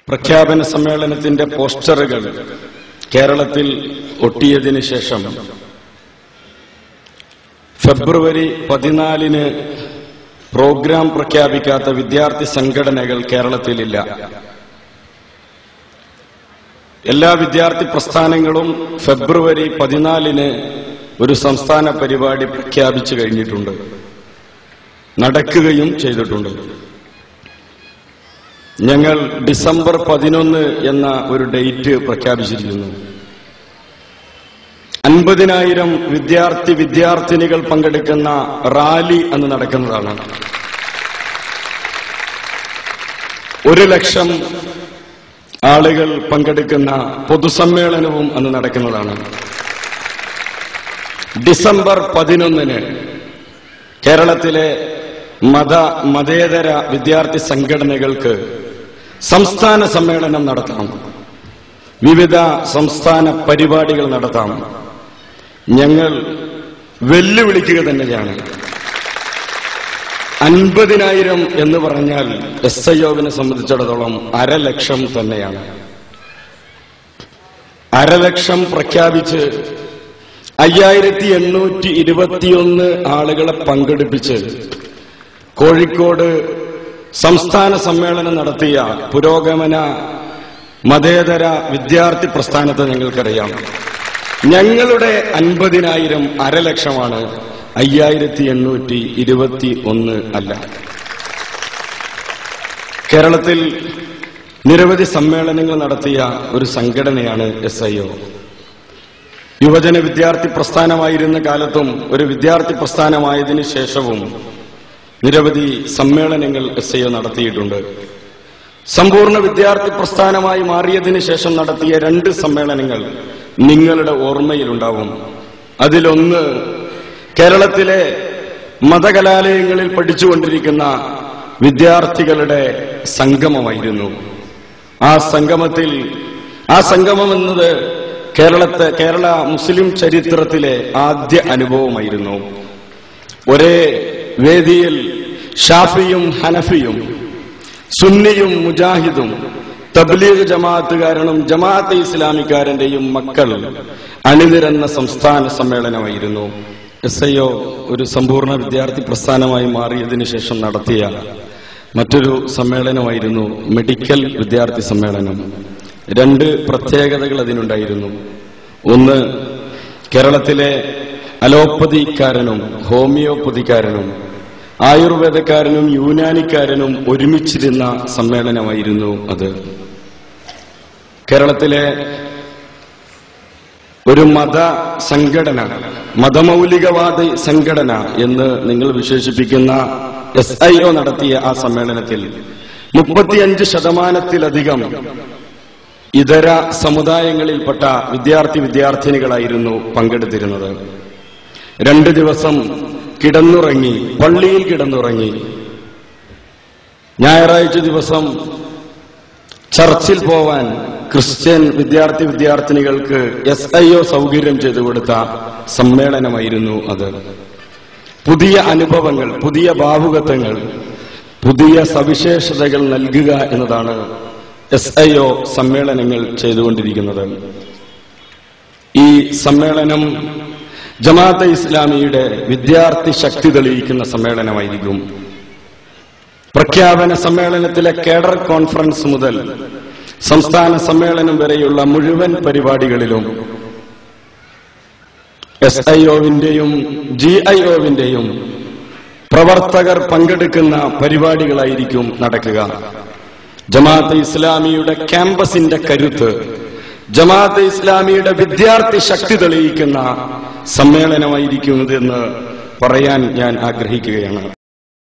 പ്രഖ്യാപന സമ്മേളനത്തിന്റെ പോസ്റ്ററുകൾ കേരളത്തിൽ ഒട്ടിയതിനു ശേഷം ഫെബ്രുവരി 14-ന് പ്രോഗ്രാം പ്രഖ്യാപിക്കാത്ത വിദ്യാർത്ഥി സംഘടനകൾ കേരളത്തിലില്ല. എല്ലാ വിദ്യാർത്ഥി പ്രസ്ഥാനങ്ങളും ഫെബ്രുവരി 14-ന് ഒരു സംസ്ഥാന പരിപാടി പ്രഖ്യാപിച്ചു കഴിഞ്ഞിട്ടുണ്ട്, നടക്കുകയും ചെയ്തിട്ടുണ്ട്. ഞങ്ങൾ ഡിസംബർ 11 എന്ന ഒരു ഡേറ്റ് പ്രഖ്യാപിച്ചിരിക്കുന്നു. 50,000 വിദ്യാർത്ഥിനികൾ പങ്കെടുക്കുന്ന റാലി അന്ന് നടക്കുന്നതാണ്. 1,00,000 ആളുകൾ പങ്കെടുക്കുന്ന പൊതുസമ്മേളനവും അന്ന് നടക്കുന്നതാണ്. ഡിസംബർ 11-ന് കേരളത്തിലെ മതേതര വിദ്യാർത്ഥി സംഘടനകൾക്ക് സംസ്ഥാന സമ്മേളനം നടത്താം, വിവിധ സംസ്ഥാന പരിപാടികൾ നടത്താം. ഞങ്ങൾ വെല്ലുവിളിക്കുക തന്നെയാണ്. 50,000 എന്ന് പറഞ്ഞാൽ SIO-വിനെ സംബന്ധിച്ചിടത്തോളം 1,00,000 തന്നെയാണ്. 1,00,000 പ്രഖ്യാപിച്ച് 5,821 ആളുകളെ പങ്കെടുപ്പിച്ച് കോഴിക്കോട് സംസ്ഥാന സമ്മേളനം നടത്തിയ പുരോഗമന മതേതര വിദ്യാർത്ഥി പ്രസ്ഥാനത്തെ ഞങ്ങൾക്കറിയാം. ഞങ്ങളുടെ 50,000 1,00,000 5,821 അല്ല. കേരളത്തിൽ നിരവധി സമ്മേളനങ്ങൾ നടത്തിയ ഒരു സംഘടനയാണ് SIO. യുവജന വിദ്യാർത്ഥി പ്രസ്ഥാനമായിരുന്ന കാലത്തും ഒരു വിദ്യാർത്ഥി പ്രസ്ഥാനമായതിനു ശേഷവും നിരവധി സമ്മേളനങ്ങൾ SIO നടത്തിയിട്ടുണ്ട്. സമ്പൂർണ്ണ വിദ്യാർത്ഥി പ്രസ്ഥാനമായി മാറിയതിനു ശേഷം നടത്തിയ 2 സമ്മേളനങ്ങൾ നിങ്ങളുടെ ഓർമ്മയിലുണ്ടാവും. അതിലൊന്ന് കേരളത്തിലെ മതകലാലയങ്ങളിൽ പഠിച്ചുകൊണ്ടിരിക്കുന്ന വിദ്യാർത്ഥികളുടെ സംഗമമായിരുന്നു. ആ സംഗമം എന്നത് കേരള മുസ്ലിം ചരിത്രത്തിലെ ആദ്യ അനുഭവമായിരുന്നു. ഒരേ വേദിയിൽ ഷാഫിയും ഹനഫിയും സുന്നിയും മുജാഹിദും തബ്ലീഗ് ജമാഅത്തുകാരനും ജമാഅത്തെ ഇസ്ലാമിക്കാരന്റെയും മക്കൾ അണിനിരന്ന സംസ്ഥാന സമ്മേളനമായിരുന്നു. SIO ഒരു സമ്പൂർണ്ണ വിദ്യാർത്ഥി പ്രസ്ഥാനമായി മാറിയതിനു ശേഷം നടത്തിയ മറ്റൊരു സമ്മേളനമായിരുന്നു മെഡിക്കൽ വിദ്യാർത്ഥി സമ്മേളനം. 2 പ്രത്യേകതകൾ അതിനുണ്ടായിരുന്നു. ഒന്ന്, കേരളത്തിലെ അലോപ്പതിക്കാരനും ഹോമിയോപ്പതിക്കാരനും ആയുർവേദക്കാരനും യൂനാനിക്കാരനും ഒരുമിച്ചിരുന്ന സമ്മേളനമായിരുന്നു അത്. കേരളത്തിലെ ഒരു സംഘടന, മതമൗലികവാദി സംഘടന എന്ന് നിങ്ങൾ വിശേഷിപ്പിക്കുന്ന SIO നടത്തിയ ആ സമ്മേളനത്തിൽ 35% ഇതര സമുദായങ്ങളിൽപ്പെട്ട വിദ്യാർത്ഥിനികളായിരുന്നു പങ്കെടുത്തിരുന്നത്. 2 ദിവസം പള്ളിയിൽ കിടന്നുറങ്ങി. ഞായറാഴ്ച ദിവസം ചർച്ചിൽ പോവാൻ ക്രിസ്ത്യൻ വിദ്യാർത്ഥിനികൾക്ക് SIO സൗകര്യം ചെയ്തു കൊടുത്ത സമ്മേളനമായിരുന്നു അത്. പുതിയ അനുഭവങ്ങൾ, പുതിയ ഭാവുകത്വങ്ങൾ, പുതിയ സവിശേഷതകൾ നൽകുക എന്നതാണ് SIO സമ്മേളനങ്ങൾ ചെയ്തുകൊണ്ടിരിക്കുന്നത്. ഈ സമ്മേളനം ജമാഅത്തെ ഇസ്ലാമിയുടെ വിദ്യാർത്ഥി ശക്തി തെളിയിക്കുന്ന സമ്മേളനമായിരിക്കും. പ്രഖ്യാപന സമ്മേളനത്തിലെ കേഡർ കോൺഫറൻസ് മുതൽ സംസ്ഥാന സമ്മേളനം വരെയുള്ള മുഴുവൻ പരിപാടികളിലും SIO-വിന്റെയും GIO-വിന്റെയും പ്രവർത്തകർ പങ്കെടുക്കുന്ന പരിപാടികളായിരിക്കും നടക്കുക. ജമാഅത്തെ ഇസ്ലാമിയുടെ ക്യാമ്പസിന്റെ കരുത്ത്, ജമാഅത്തെ ഇസ്ലാമിയുടെ വിദ്യാർത്ഥി ശക്തി തെളിയിക്കുന്ന സമ്മേളനമായിരിക്കുന്നതെന്ന് പറയാൻ ഞാൻ ആഗ്രഹിക്കുകയാണ്.